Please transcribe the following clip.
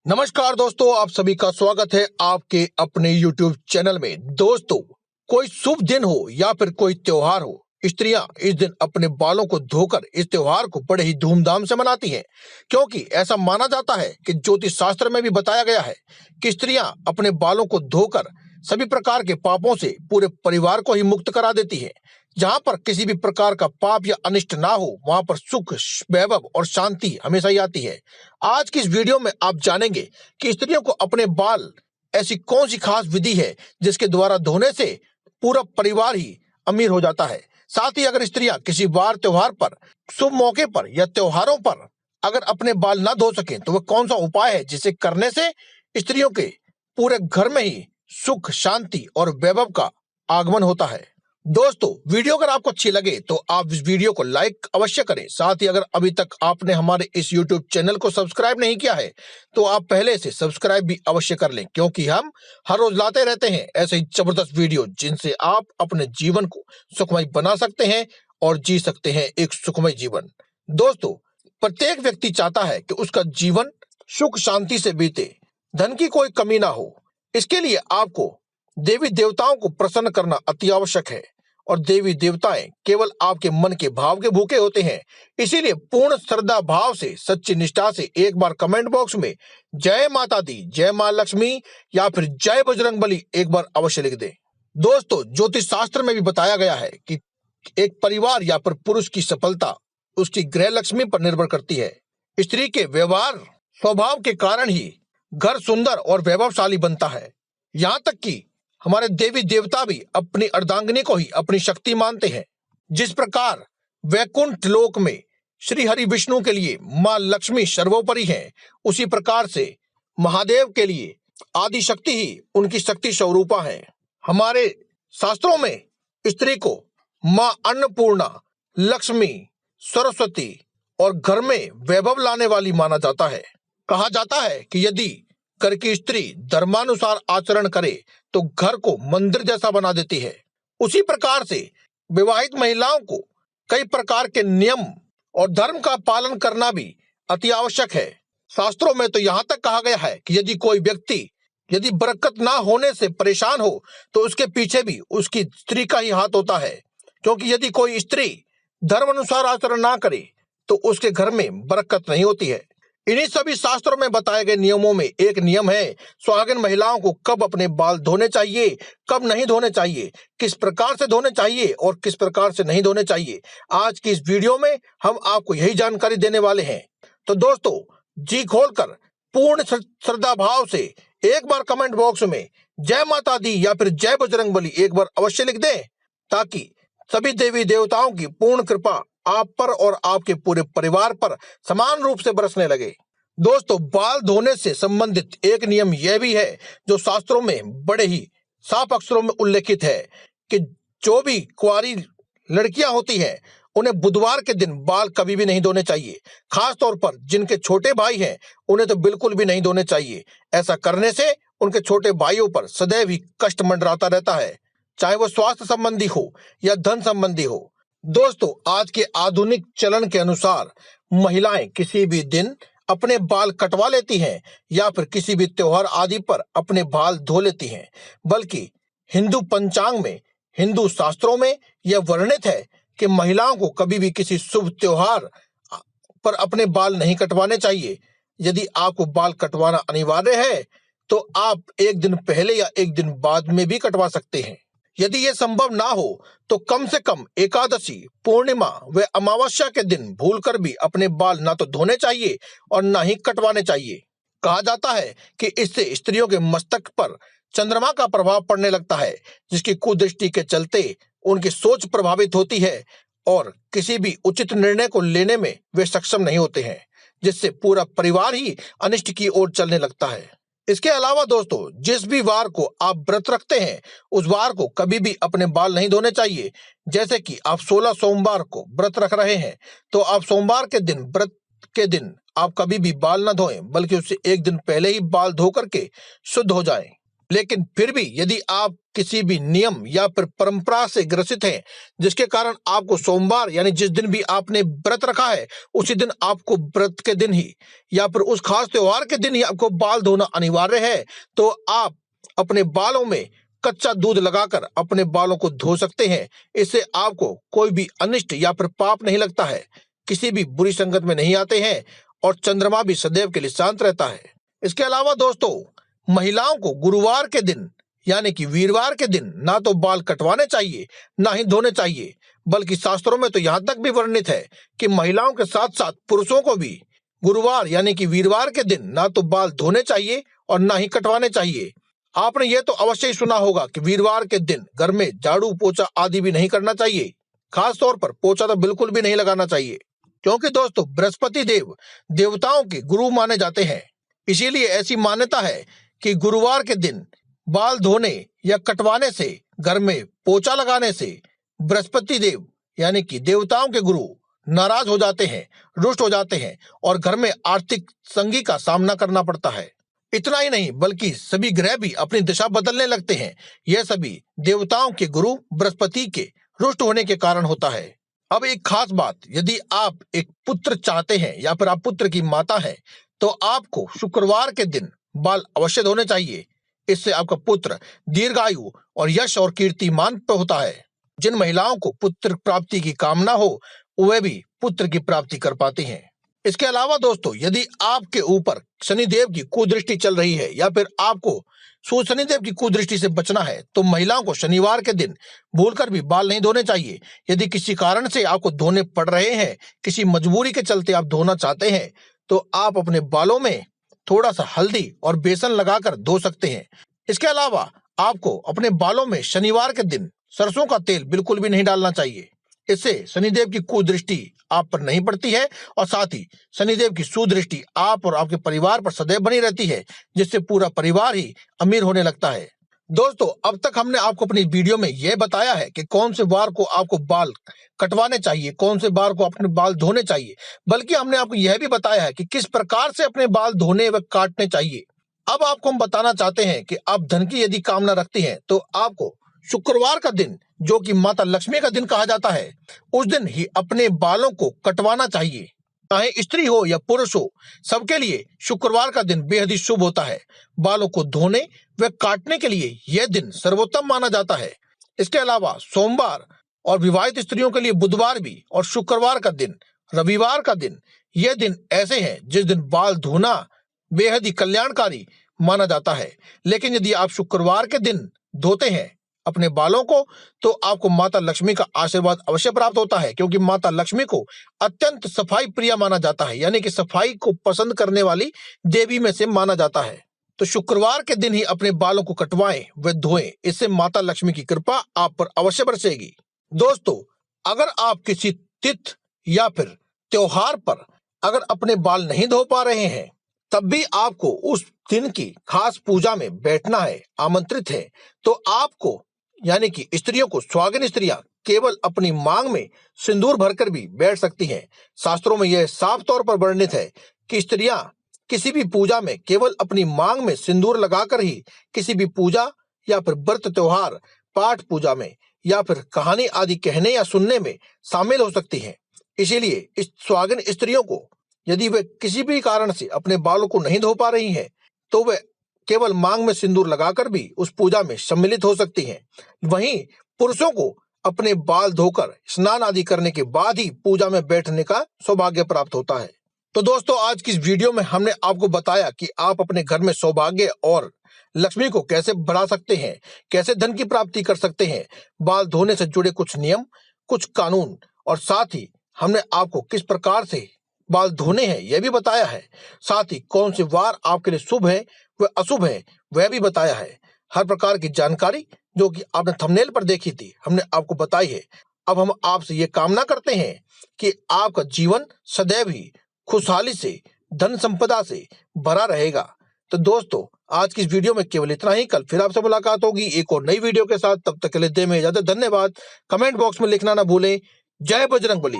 नमस्कार दोस्तों, आप सभी का स्वागत है आपके अपने YouTube चैनल में। दोस्तों, कोई शुभ दिन हो या फिर कोई त्योहार हो, स्त्रियां इस दिन अपने बालों को धोकर इस त्योहार को बड़े ही धूमधाम से मनाती हैं, क्योंकि ऐसा माना जाता है कि ज्योतिष शास्त्र में भी बताया गया है कि स्त्रियां अपने बालों को धोकर सभी प्रकार के पापों से पूरे परिवार को ही मुक्त करा देती है। जहां पर किसी भी प्रकार का पाप या अनिष्ट ना हो, वहां पर सुख, वैभव और शांति हमेशा ही आती है। आज की इस वीडियो में आप जानेंगे कि स्त्रियों को अपने बाल ऐसी कौन सी खास विधि है जिसके द्वारा धोने से पूरा परिवार ही अमीर हो जाता है। साथ ही अगर स्त्रियां किसी वार त्योहार पर, शुभ मौके पर या त्योहारों पर अगर अपने बाल ना धो सकें तो वह कौन सा उपाय है जिसे करने से स्त्रियों के पूरे घर में ही सुख, शांति और वैभव का आगमन होता है। दोस्तों, वीडियो अगर आपको अच्छी लगे तो आप इस वीडियो को लाइक अवश्य करें। साथ ही अगर अभी तक आपने हमारे इस YouTube चैनल को सब्सक्राइब नहीं किया है तो आप पहले से सब्सक्राइब भी अवश्य कर लें, क्योंकि हम हर रोज लाते रहते हैं ऐसे ही जबरदस्त वीडियो जिनसे आप अपने जीवन को सुखमय बना सकते हैं और जी सकते हैं एक सुखमय जीवन। दोस्तों, प्रत्येक व्यक्ति चाहता है कि उसका जीवन सुख शांति से बीते, धन की कोई कमी ना हो। इसके लिए आपको देवी देवताओं को प्रसन्न करना अति आवश्यक है, और देवी देवताएं केवल आपके मन के भाव के भूखे होते हैं। इसीलिए पूर्ण श्रद्धा भाव से, सच्ची निष्ठा से एक बार कमेंट बॉक्स में जय माता दी, जय मां लक्ष्मी या फिर जय बजरंगबली एक बार अवश्य लिख दें। दोस्तों, ज्योतिष शास्त्र में भी बताया गया है कि एक परिवार या फिर पुरुष की सफलता उसकी गृह लक्ष्मी पर निर्भर करती है। स्त्री के व्यवहार स्वभाव के कारण ही घर सुंदर और वैभवशाली बनता है। यहाँ तक कि हमारे देवी देवता भी अपनी अर्धांगिनी को ही अपनी शक्ति मानते हैं। जिस प्रकार वैकुंठ लोक में श्री हरि विष्णु के लिए मां लक्ष्मी सर्वोपरि हैं, उसी प्रकार से महादेव के लिए आदि शक्ति ही उनकी शक्ति स्वरूपा है। हमारे शास्त्रों में स्त्री को मां अन्नपूर्णा, लक्ष्मी, सरस्वती और घर में वैभव लाने वाली माना जाता है। कहा जाता है कि यदि घर की स्त्री धर्मानुसार आचरण करे तो घर को मंदिर जैसा बना देती है। उसी प्रकार से विवाहित महिलाओं को कई प्रकार के नियम और धर्म का पालन करना भी अति आवश्यक है। शास्त्रों में तो यहाँ तक कहा गया है कि यदि कोई व्यक्ति यदि बरकत ना होने से परेशान हो तो उसके पीछे भी उसकी स्त्री का ही हाथ होता है, क्योंकि यदि कोई स्त्री धर्म अनुसार आचरण ना करे तो उसके घर में बरकत नहीं होती है। इन्हीं सभी शास्त्रों में बताए गए नियमों में एक नियम है, सुहागिन महिलाओं को कब अपने बाल धोने चाहिए, कब नहीं धोने चाहिए, किस प्रकार से धोने चाहिए और किस प्रकार से नहीं धोने चाहिए। आज की इस वीडियो में हम आपको यही जानकारी देने वाले हैं। तो दोस्तों, जी खोलकर पूर्ण श्रद्धा भाव से एक बार कमेंट बॉक्स में जय माता दी या फिर जय बजरंगबली एक बार अवश्य लिख दें, ताकि सभी देवी देवताओं की पूर्ण कृपा आप पर और आपके पूरे परिवार पर समान रूप से बरसने लगे। दोस्तों, बाल धोने से संबंधित एक नियम यह भी है जो शास्त्रों में बड़े ही साफ अक्षरों में उल्लेखित है कि जो भी कुंवारी लड़कियां होती हैं उन्हें बुधवार के दिन बाल कभी भी नहीं धोने चाहिए। खास तौर पर जिनके छोटे भाई हैं उन्हें तो बिल्कुल भी नहीं धोने चाहिए। ऐसा करने से उनके छोटे भाइयों पर सदैव ही कष्ट मंडराता रहता है, चाहे वो स्वास्थ्य संबंधी हो या धन संबंधी हो। दोस्तों, आज के आधुनिक चलन के अनुसार महिलाएं किसी भी दिन अपने बाल कटवा लेती हैं या फिर किसी भी त्योहार आदि पर अपने बाल धो लेती हैं, बल्कि हिंदू पंचांग में, हिंदू शास्त्रों में यह वर्णित है कि महिलाओं को कभी भी किसी शुभ त्योहार पर अपने बाल नहीं कटवाने चाहिए। यदि आपको बाल कटवाना अनिवार्य है तो आप एक दिन पहले या एक दिन बाद में भी कटवा सकते हैं। यदि यह संभव ना हो तो कम से कम एकादशी, पूर्णिमा व अमावस्या के दिन भूलकर भी अपने बाल ना तो धोने चाहिए और ना ही कटवाने चाहिए। कहा जाता है कि इससे स्त्रियों के मस्तक पर चंद्रमा का प्रभाव पड़ने लगता है, जिसकी कुदृष्टि के चलते उनकी सोच प्रभावित होती है और किसी भी उचित निर्णय को लेने में वे सक्षम नहीं होते हैं, जिससे पूरा परिवार ही अनिष्ट की ओर चलने लगता है। इसके अलावा दोस्तों, जिस भी वार को आप व्रत रखते हैं उस वार को कभी भी अपने बाल नहीं धोने चाहिए। जैसे कि आप 16 सोमवार को व्रत रख रहे हैं तो आप सोमवार के दिन, व्रत के दिन आप कभी भी बाल ना धोएं, बल्कि उससे एक दिन पहले ही बाल धो करके शुद्ध हो जाएं। लेकिन फिर भी यदि आप किसी भी नियम या फिर परंपरा से ग्रसित हैं, जिसके कारण आपको सोमवार यानी जिस दिन भी आपने व्रत रखा है उसी दिन आपको व्रत के दिन ही या फिर उस खास त्योहार के दिन ही आपको बाल धोना अनिवार्य है, तो आप अपने बालों में कच्चा दूध लगाकर अपने बालों को धो सकते हैं। इससे आपको कोई भी अनिष्ट या फिर पाप नहीं लगता है, किसी भी बुरी संगत में नहीं आते हैं और चंद्रमा भी सदैव के लिए शांत रहता है। इसके अलावा दोस्तों, महिलाओं को गुरुवार के दिन यानी कि वीरवार के दिन ना तो बाल कटवाने चाहिए ना ही धोने चाहिए, बल्कि शास्त्रों में तो यहाँ तक भी वर्णित है कि महिलाओं के साथ साथ पुरुषों को भी गुरुवार यानी कि वीरवार के दिन ना तो बाल धोने चाहिए और ना ही कटवाने चाहिए। आपने ये तो अवश्य ही सुना होगा कि वीरवार के दिन घर में झाड़ू पोछा आदि भी नहीं करना चाहिए, खास तौर पर पोछा तो बिल्कुल भी नहीं लगाना चाहिए, क्योंकि दोस्तों बृहस्पति देव देवताओं के गुरु माने जाते हैं। इसीलिए ऐसी मान्यता है कि गुरुवार के दिन बाल धोने या कटवाने से, घर में पोछा लगाने से बृहस्पति देव यानी कि देवताओं के गुरु नाराज हो जाते हैं, रुष्ट हो जाते हैं और घर में आर्थिक तंगी का सामना करना पड़ता है। इतना ही नहीं बल्कि सभी ग्रह भी अपनी दिशा बदलने लगते हैं। यह सभी देवताओं के गुरु बृहस्पति के रुष्ट होने के कारण होता है। अब एक खास बात, यदि आप एक पुत्र चाहते हैं या फिर आप पुत्र की माता हैं तो आपको शुक्रवार के दिन बाल अवश्य धोने चाहिए। इससे आपका पुत्र दीर्घायु और यश और कीर्तिमान पे होता है। जिन महिलाओं को पुत्र प्राप्ति की कामना हो वे भी पुत्र की प्राप्ति कर पाती हैं। इसके अलावा दोस्तों, यदि आपके ऊपर शनिदेव की कुदृष्टि चल रही है या फिर आपको शनिदेव की कुदृष्टि से बचना है तो महिलाओं को शनिवार के दिन भूलकर भी बाल नहीं धोने चाहिए। यदि किसी कारण से आपको धोने पड़ रहे हैं, किसी मजबूरी के चलते आप धोना चाहते हैं, तो आप अपने बालों में थोड़ा सा हल्दी और बेसन लगाकर धो सकते हैं। इसके अलावा आपको अपने बालों में शनिवार के दिन सरसों का तेल बिल्कुल भी नहीं डालना चाहिए। इससे शनिदेव की कुदृष्टि आप पर नहीं पड़ती है और साथ ही शनिदेव की सुदृष्टि आप और आपके परिवार पर सदैव बनी रहती है, जिससे पूरा परिवार ही अमीर होने लगता है। दोस्तों, अब तक हमने आपको अपनी वीडियो में यह बताया है कि कौन से वार को आपको बाल कटवाने चाहिए, कौन से वार को अपने बाल धोने चाहिए, बल्कि हमने आपको यह भी बताया है कि किस प्रकार से अपने बाल धोने व काटने चाहिए। अब आपको हम बताना चाहते हैं कि आप धन की यदि कामना रखती हैं तो आपको शुक्रवार का दिन, जो कि माता लक्ष्मी का दिन कहा जाता है, उस दिन ही अपने बालों को कटवाना चाहिए। चाहे स्त्री हो या पुरुष हो, सबके लिए शुक्रवार का दिन बेहद ही शुभ होता है। बालों को धोने व काटने के लिए यह दिन सर्वोत्तम माना जाता है। इसके अलावा सोमवार और विवाहित स्त्रियों के लिए बुधवार भी और शुक्रवार का दिन, रविवार का दिन, यह दिन ऐसे हैं जिस दिन बाल धोना बेहद ही कल्याणकारी माना जाता है। लेकिन यदि आप शुक्रवार के दिन धोते हैं अपने बालों को तो आपको माता लक्ष्मी का आशीर्वाद अवश्य प्राप्त होता है, क्योंकि माता लक्ष्मी को अत्यंत सफाई प्रिय माना जाता है, यानी कि सफाई को पसंद करने वाली देवी में से माना जाता है। तो शुक्रवार के दिन ही अपने बालों को कटवाएं व धोएं, इससे माता लक्ष्मी की कृपा आप पर अवश्य बरसेगी। दोस्तों, अगर आप किसी तिथि या फिर त्योहार पर अगर अपने बाल नहीं धो पा रहे हैं, तब भी आपको उस दिन की खास पूजा में बैठना है, आमंत्रित है, तो आपको यानी कि स्त्रियों को, स्वागन स्त्रियां केवल अपनी मांग में सिंदूर भरकर भी बैठ सकती हैं। शास्त्रों में यह साफ तौर पर वर्णित है कि स्त्रियां किसी भी पूजा में केवल अपनी मांग में सिंदूर लगाकर ही किसी भी पूजा या फिर व्रत त्योहार, पाठ पूजा में या फिर कहानी आदि कहने या सुनने में शामिल हो सकती हैं। इसीलिए इस स्वागन स्त्रियों को यदि वे किसी भी कारण से अपने बालों को नहीं धो पा रही हैं तो वे केवल मांग में सिंदूर लगाकर भी उस पूजा में सम्मिलित हो सकती हैं। वहीं पुरुषों को अपने बाल धोकर स्नान आदि करने के बाद ही पूजा में बैठने का सौभाग्य प्राप्त होता है। तो दोस्तों, आज की इस वीडियो में हमने आपको बताया कि आप अपने घर में सौभाग्य और लक्ष्मी को कैसे बढ़ा सकते हैं, कैसे धन की प्राप्ति कर सकते हैं, बाल धोने से जुड़े कुछ नियम, कुछ कानून और साथ ही हमने आपको किस प्रकार से बाल धोने हैं यह भी बताया है। साथ ही कौन से वार आपके लिए शुभ है व अशुभ है वह भी बताया है। हर प्रकार की जानकारी जो कि आपने थंबनेल पर देखी थी हमने आपको बताई है। अब हम आपसे ये कामना करते हैं कि आपका जीवन सदैव ही खुशहाली से, धन संपदा से भरा रहेगा। तो दोस्तों, आज की इस वीडियो में केवल इतना ही। कल फिर आपसे मुलाकात होगी एक और नई वीडियो के साथ। तब तक के लिए दें में इजाजत। धन्यवाद। कमेंट बॉक्स में लिखना ना भूलें। जय बजरंगबली।